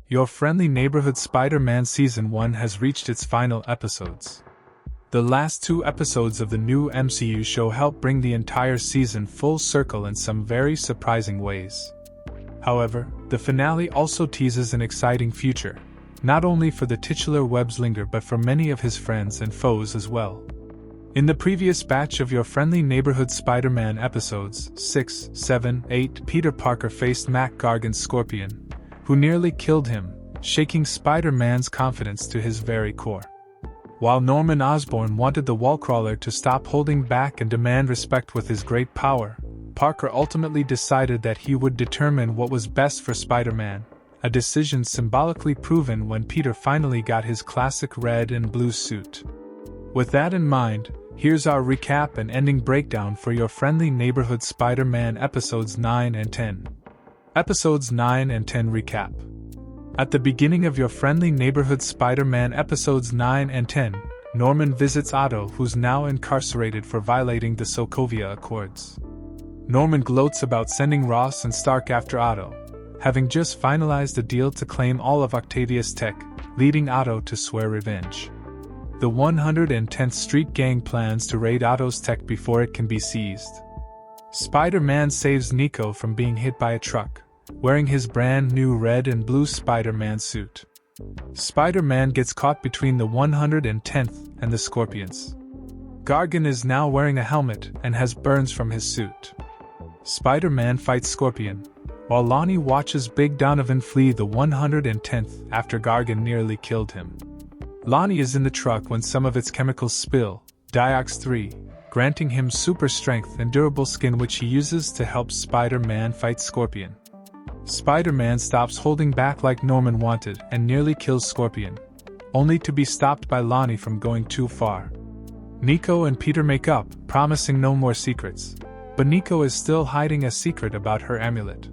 Your Friendly Neighborhood Spider-Man Season 1 has reached its final episodes. The last 2 episodes of the new MCU show help bring the entire season full circle in some very surprising ways. However, the finale also teases an exciting future, not only for the titular web-slinger but for many of his friends and foes as well. In the previous batch of Your Friendly Neighborhood Spider-Man episodes 6, 7, 8, Peter Parker faced Mac Gargan's Scorpion, who nearly killed him, shaking Spider-Man's confidence to his very core. While Norman Osborn wanted the Wallcrawler to stop holding back and demand respect with his great power, Parker ultimately decided that he would determine what was best for Spider-Man, a decision symbolically proven when Peter finally got his classic red and blue suit. With that in mind, here's our recap and ending breakdown for Your Friendly Neighborhood Spider-Man episodes 9 and 10. Episodes 9 and 10 recap. At the beginning of Your Friendly Neighborhood Spider-Man episodes 9 and 10, Norman visits Otto, who's now incarcerated for violating the Sokovia Accords. Norman gloats about sending Ross and Stark after Otto, having just finalized a deal to claim all of Octavia's tech, leading Otto to swear revenge. The 110th Street Gang plans to raid Otto's tech before it can be seized. Spider-Man saves Nico from being hit by a truck, wearing his brand new red and blue Spider-Man suit. Spider-Man gets caught between the 110th and the Scorpions. Gargan is now wearing a helmet and has burns from his suit. Spider-Man fights Scorpion, while Lonnie watches Big Donovan flee the 110th after Gargan nearly killed him. Lonnie is in the truck when some of its chemicals spill, Diox 3, granting him super strength and durable skin which he uses to help Spider-Man fight Scorpion. Spider-Man stops holding back like Norman wanted and nearly kills Scorpion, only to be stopped by Lonnie from going too far. Nico and Peter make up, promising no more secrets, but Nico is still hiding a secret about her amulet.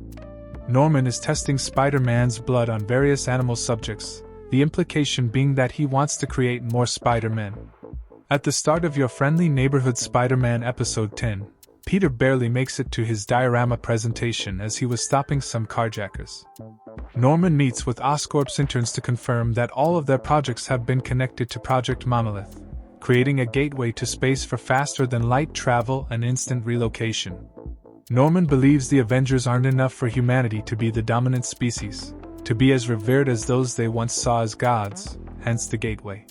Norman is testing Spider-Man's blood on various animal subjects, the implication being that he wants to create more Spider-Men. At the start of Your Friendly Neighborhood Spider-Man episode 10, Peter barely makes it to his diorama presentation as he was stopping some carjackers. Norman meets with Oscorp's interns to confirm that all of their projects have been connected to Project Monolith, creating a gateway to space for faster-than-light travel and instant relocation. Norman believes the Avengers aren't enough for humanity to be the dominant species, to be as revered as those they once saw as gods, hence the gateway.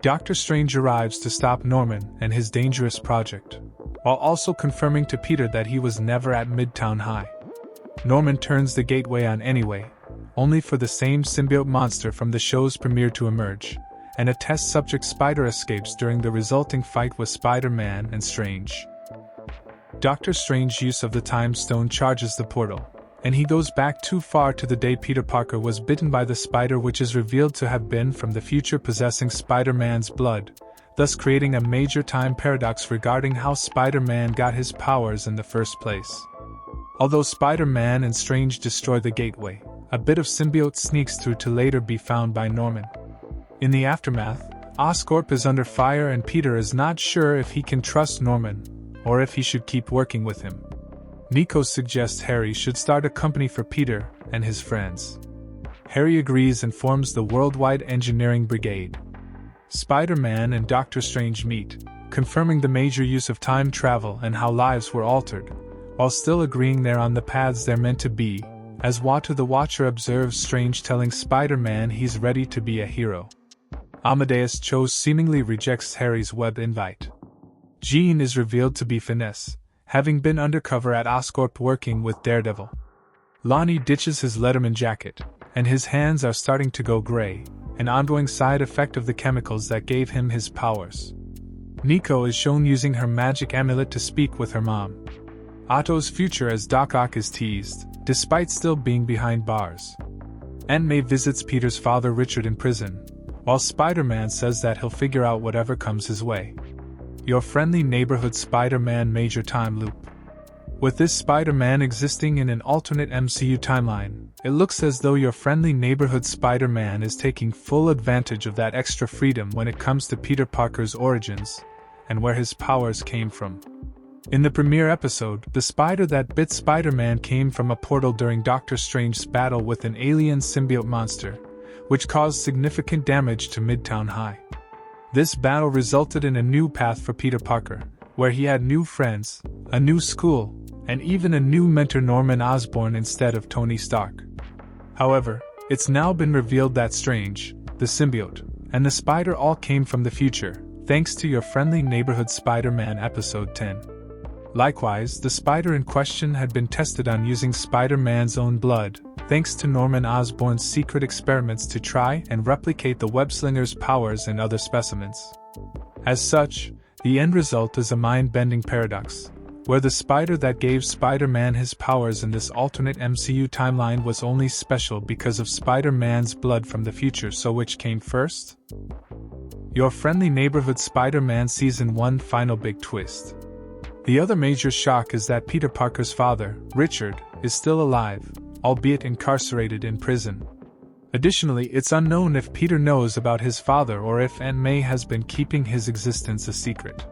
Doctor Strange arrives to stop Norman and his dangerous project, while also confirming to Peter that he was never at Midtown High. Norman turns the gateway on anyway, only for the same symbiote monster from the show's premiere to emerge, and a test subject Spider escapes during the resulting fight with Spider-Man and Strange. Doctor Strange's use of the Time Stone charges the portal, and he goes back too far to the day Peter Parker was bitten by the spider, which is revealed to have been from the future possessing Spider-Man's blood, thus creating a major time paradox regarding how Spider-Man got his powers in the first place. Although Spider-Man and Strange destroy the gateway, a bit of symbiote sneaks through to later be found by Norman. In the aftermath, Oscorp is under fire and Peter is not sure if he can trust Norman, or if he should keep working with him. Nico suggests Harry should start a company for Peter and his friends. Harry agrees and forms the Worldwide Engineering Brigade. Spider-Man and Doctor Strange meet, confirming the major use of time travel and how lives were altered, while still agreeing they're on the paths they're meant to be, as Watu the Watcher observes Strange telling Spider-Man he's ready to be a hero. Amadeus Cho seemingly rejects Harry's web invite. Jean is revealed to be Finesse, having been undercover at Oscorp working with Daredevil. Lonnie ditches his Letterman jacket, and his hands are starting to go gray, an ongoing side effect of the chemicals that gave him his powers. Nico is shown using her magic amulet to speak with her mom. Otto's future as Doc Ock is teased, despite still being behind bars. Aunt May visits Peter's father Richard in prison, while Spider-Man says that he'll figure out whatever comes his way. Your Friendly Neighborhood Spider-Man Major Time Loop. With this Spider-Man existing in an alternate MCU timeline, it looks as though Your Friendly Neighborhood Spider-Man is taking full advantage of that extra freedom when it comes to Peter Parker's origins, and where his powers came from. In the premiere episode, the spider that bit Spider-Man came from a portal during Doctor Strange's battle with an alien symbiote monster, which caused significant damage to Midtown High. This battle resulted in a new path for Peter Parker, where he had new friends, a new school, and even a new mentor, Norman Osborn, instead of Tony Stark. However, it's now been revealed that Strange, the symbiote, and the spider all came from the future, thanks to Your Friendly Neighborhood Spider-Man Episode 10. Likewise, the spider in question had been tested on using Spider-Man's own blood, thanks to Norman Osborn's secret experiments to try and replicate the web-slinger's powers in other specimens. As such, the end result is a mind-bending paradox, where the spider that gave Spider-Man his powers in this alternate MCU timeline was only special because of Spider-Man's blood from the future. So which came first? Your Friendly Neighborhood Spider-Man Season 1 final big twist. The other major shock is that Peter Parker's father, Richard, is still alive, albeit incarcerated in prison. Additionally, it's unknown if Peter knows about his father or if Aunt May has been keeping his existence a secret.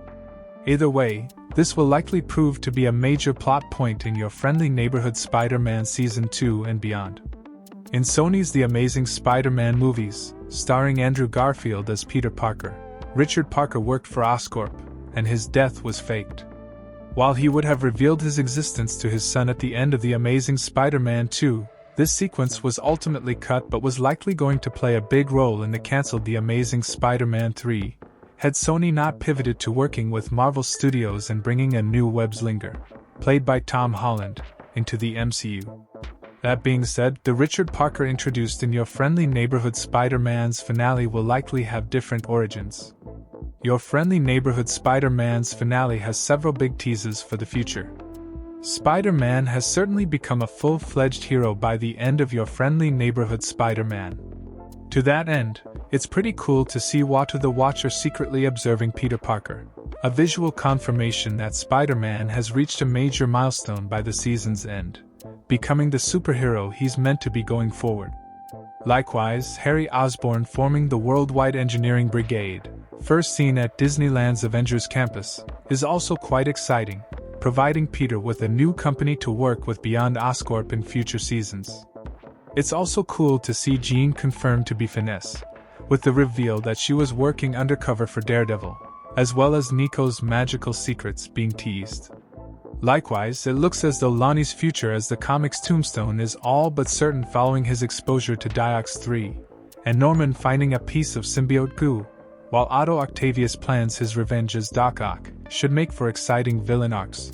Either way, this will likely prove to be a major plot point in Your Friendly Neighborhood Spider-Man Season 2 and beyond. In Sony's The Amazing Spider-Man movies, starring Andrew Garfield as Peter Parker, Richard Parker worked for Oscorp, and his death was faked. While he would have revealed his existence to his son at the end of The Amazing Spider-Man 2, this sequence was ultimately cut but was likely going to play a big role in the cancelled The Amazing Spider-Man 3, had Sony not pivoted to working with Marvel Studios and bringing a new web-slinger, played by Tom Holland, into the MCU. That being said, the Richard Parker introduced in Your Friendly Neighborhood Spider-Man's finale will likely have different origins. Your Friendly Neighborhood Spider-Man's finale has several big teases for the future. Spider-Man has certainly become a full-fledged hero by the end of Your Friendly Neighborhood Spider-Man. To that end, it's pretty cool to see Walter the Watcher secretly observing Peter Parker, a visual confirmation that Spider-Man has reached a major milestone by the season's end, becoming the superhero he's meant to be going forward. Likewise, Harry Osborn forming the Worldwide Engineering Brigade, first seen at Disneyland's Avengers Campus, is also quite exciting, providing Peter with a new company to work with beyond Oscorp in future seasons. It's also cool to see Jean confirmed to be Finesse, with the reveal that she was working undercover for Daredevil, as well as Nico's magical secrets being teased. Likewise, it looks as though Lonnie's future as the comic's Tombstone is all but certain following his exposure to Diox 3, and Norman finding a piece of symbiote goo, while Otto Octavius plans his revenge as Doc Ock, should make for exciting villain arcs.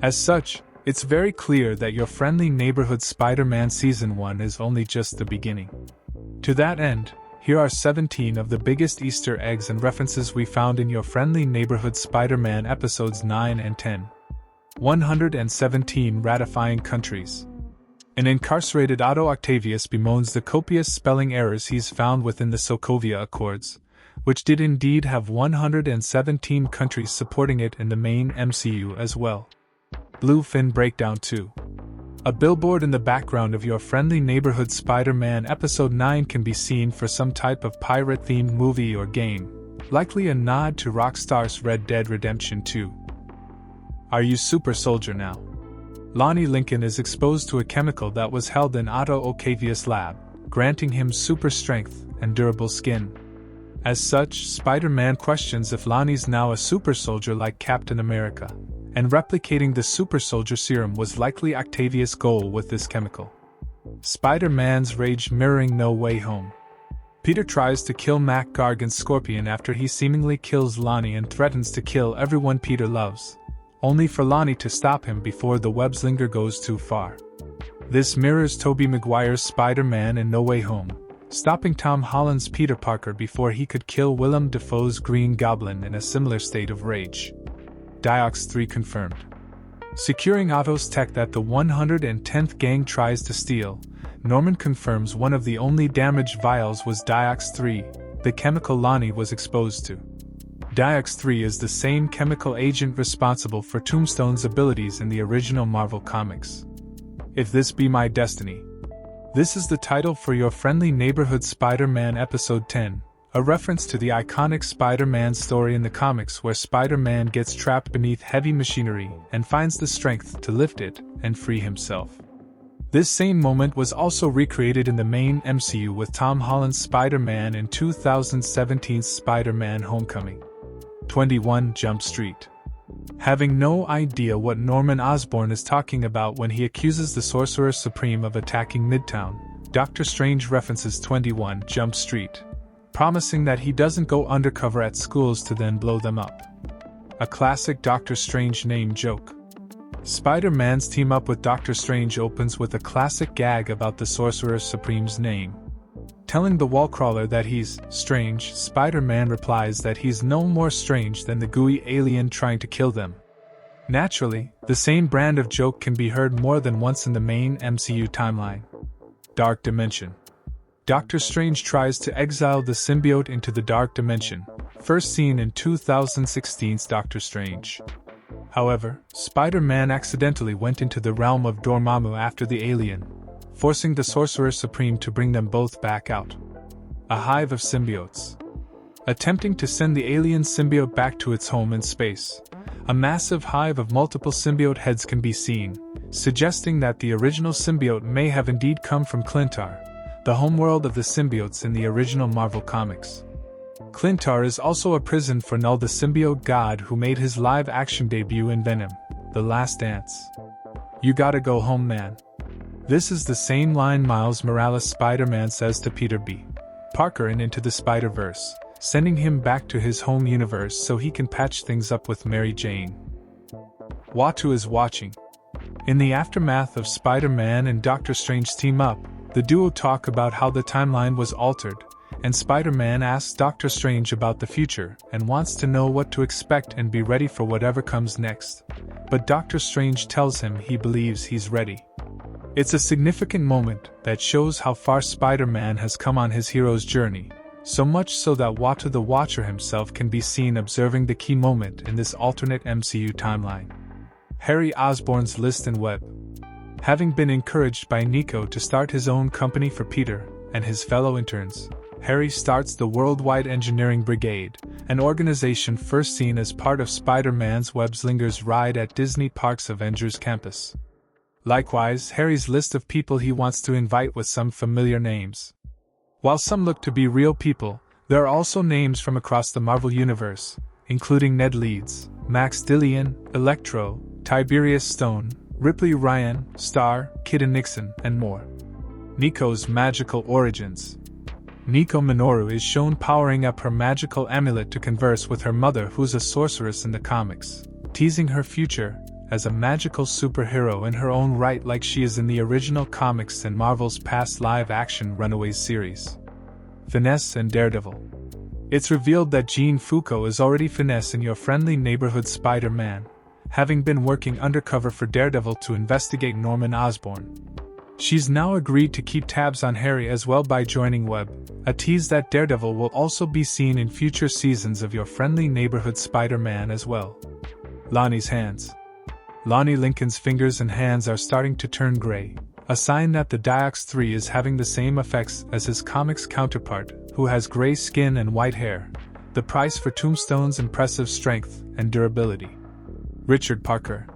As such, it's very clear that Your Friendly Neighborhood Spider-Man Season 1 is only just the beginning. To that end, here are 17 of the biggest Easter eggs and references we found in Your Friendly Neighborhood Spider-Man Episodes 9 and 10. 117 ratifying countries. An incarcerated Otto Octavius bemoans the copious spelling errors he's found within the Sokovia Accords, which did indeed have 117 countries supporting it in the main MCU as well. Bluefin Breakdown 2. A billboard in the background of Your Friendly Neighborhood Spider-Man Episode 9 can be seen for some type of pirate-themed movie or game, likely a nod to Rockstar's Red Dead Redemption 2. Are you Super Soldier now? Lonnie Lincoln is exposed to a chemical that was held in Otto Octavius' lab, granting him super strength and durable skin. As such, Spider-Man questions if Lonnie's now a super soldier like Captain America, and replicating the super soldier serum was likely Octavius' goal with this chemical. Spider-Man's rage mirroring No Way Home. Peter tries to kill Mac Gargan's Scorpion after he seemingly kills Lonnie and threatens to kill everyone Peter loves, only for Lonnie to stop him before the web-slinger goes too far. This mirrors Tobey Maguire's Spider-Man in No Way Home, stopping Tom Holland's Peter Parker before he could kill Willem Dafoe's Green Goblin in a similar state of rage. Diox 3 confirmed. Securing Otto's tech that the 110th gang tries to steal, Norman confirms one of the only damaged vials was Diox 3, the chemical Lonnie was exposed to. Diox 3 is the same chemical agent responsible for Tombstone's abilities in the original Marvel Comics. If This Be My Destiny. This is the title for Your Friendly Neighborhood Spider-Man Episode 10, a reference to the iconic Spider-Man story in the comics where Spider-Man gets trapped beneath heavy machinery and finds the strength to lift it and free himself. This same moment was also recreated in the main MCU with Tom Holland's Spider-Man in 2017's Spider-Man Homecoming. 21 Jump Street. Having no idea what Norman Osborn is talking about when he accuses the Sorcerer Supreme of attacking Midtown, Doctor Strange references 21 Jump Street, promising that he doesn't go undercover at schools to then blow them up. A classic Doctor Strange name joke. Spider-Man's team up with Doctor Strange opens with a classic gag about the Sorcerer Supreme's name. Telling the wallcrawler that he's strange, Spider-Man replies that he's no more strange than the gooey alien trying to kill them. Naturally, the same brand of joke can be heard more than once in the main MCU timeline. Dark Dimension. Doctor Strange tries to exile the symbiote into the Dark Dimension, first seen in 2016's Doctor Strange. However, Spider-Man accidentally went into the realm of Dormammu after the alien, forcing the Sorcerer Supreme to bring them both back out. A hive of symbiotes. Attempting to send the alien symbiote back to its home in space, a massive hive of multiple symbiote heads can be seen, suggesting that the original symbiote may have indeed come from Clintar, the homeworld of the symbiotes in the original Marvel Comics. Clintar is also a prison for Null, the symbiote god who made his live-action debut in Venom: The Last Dance. "You gotta go home, man." This is the same line Miles Morales' Spider-Man says to Peter B. Parker in Into the Spider-Verse, sending him back to his home universe so he can patch things up with Mary Jane. Watu is watching. In the aftermath of Spider-Man and Doctor Strange team up, the duo talk about how the timeline was altered, and Spider-Man asks Doctor Strange about the future and wants to know what to expect and be ready for whatever comes next. But Doctor Strange tells him he believes he's ready. It's a significant moment that shows how far Spider-Man has come on his hero's journey, so much so that Watu the Watcher himself can be seen observing the key moment in this alternate MCU timeline. Harry Osborn's list and web. Having been encouraged by Nico to start his own company for Peter and his fellow interns, Harry starts the Worldwide Engineering Brigade, an organization first seen as part of Spider-Man's Web-Slingers ride at Disney Parks Avengers Campus. Likewise, Harry's list of people he wants to invite with some familiar names. While some look to be real people, there are also names from across the Marvel Universe, including Ned Leeds, Max Dillon, Electro, Tiberius Stone, Ripley Ryan, Star, Kid and Nixon, and more. Nico's magical origins. Nico Minoru is shown powering up her magical amulet to converse with her mother, who's a sorceress in the comics, teasing her future as a magical superhero in her own right, like she is in the original comics and Marvel's past live-action Runaways series. Finesse and Daredevil. It's revealed that Jean Foucault is already Finesse in your friendly neighborhood Spider-Man, having been working undercover for Daredevil to investigate Norman Osborn. She's now agreed to keep tabs on Harry as well by joining Web, a tease that Daredevil will also be seen in future seasons of your friendly neighborhood Spider-Man as well. Lonnie's hands. Lonnie Lincoln's fingers and hands are starting to turn gray, a sign that the Diox 3 is having the same effects as his comics counterpart, who has gray skin and white hair, the price for Tombstone's impressive strength and durability. Richard Parker.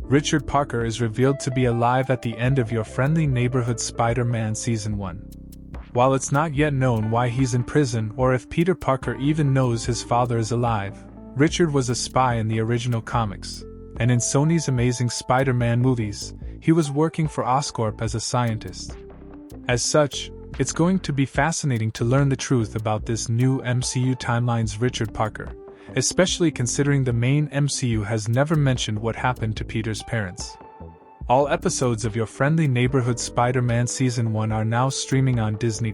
Richard Parker is revealed to be alive at the end of your friendly neighborhood Spider-Man Season 1. While it's not yet known why he's in prison or if Peter Parker even knows his father is alive, Richard was a spy in the original comics, and in Sony's Amazing Spider-Man movies, he was working for Oscorp as a scientist. As such, it's going to be fascinating to learn the truth about this new MCU timeline's Richard Parker, especially considering the main MCU has never mentioned what happened to Peter's parents. All episodes of your friendly neighborhood Spider-Man Season 1 are now streaming on Disney+.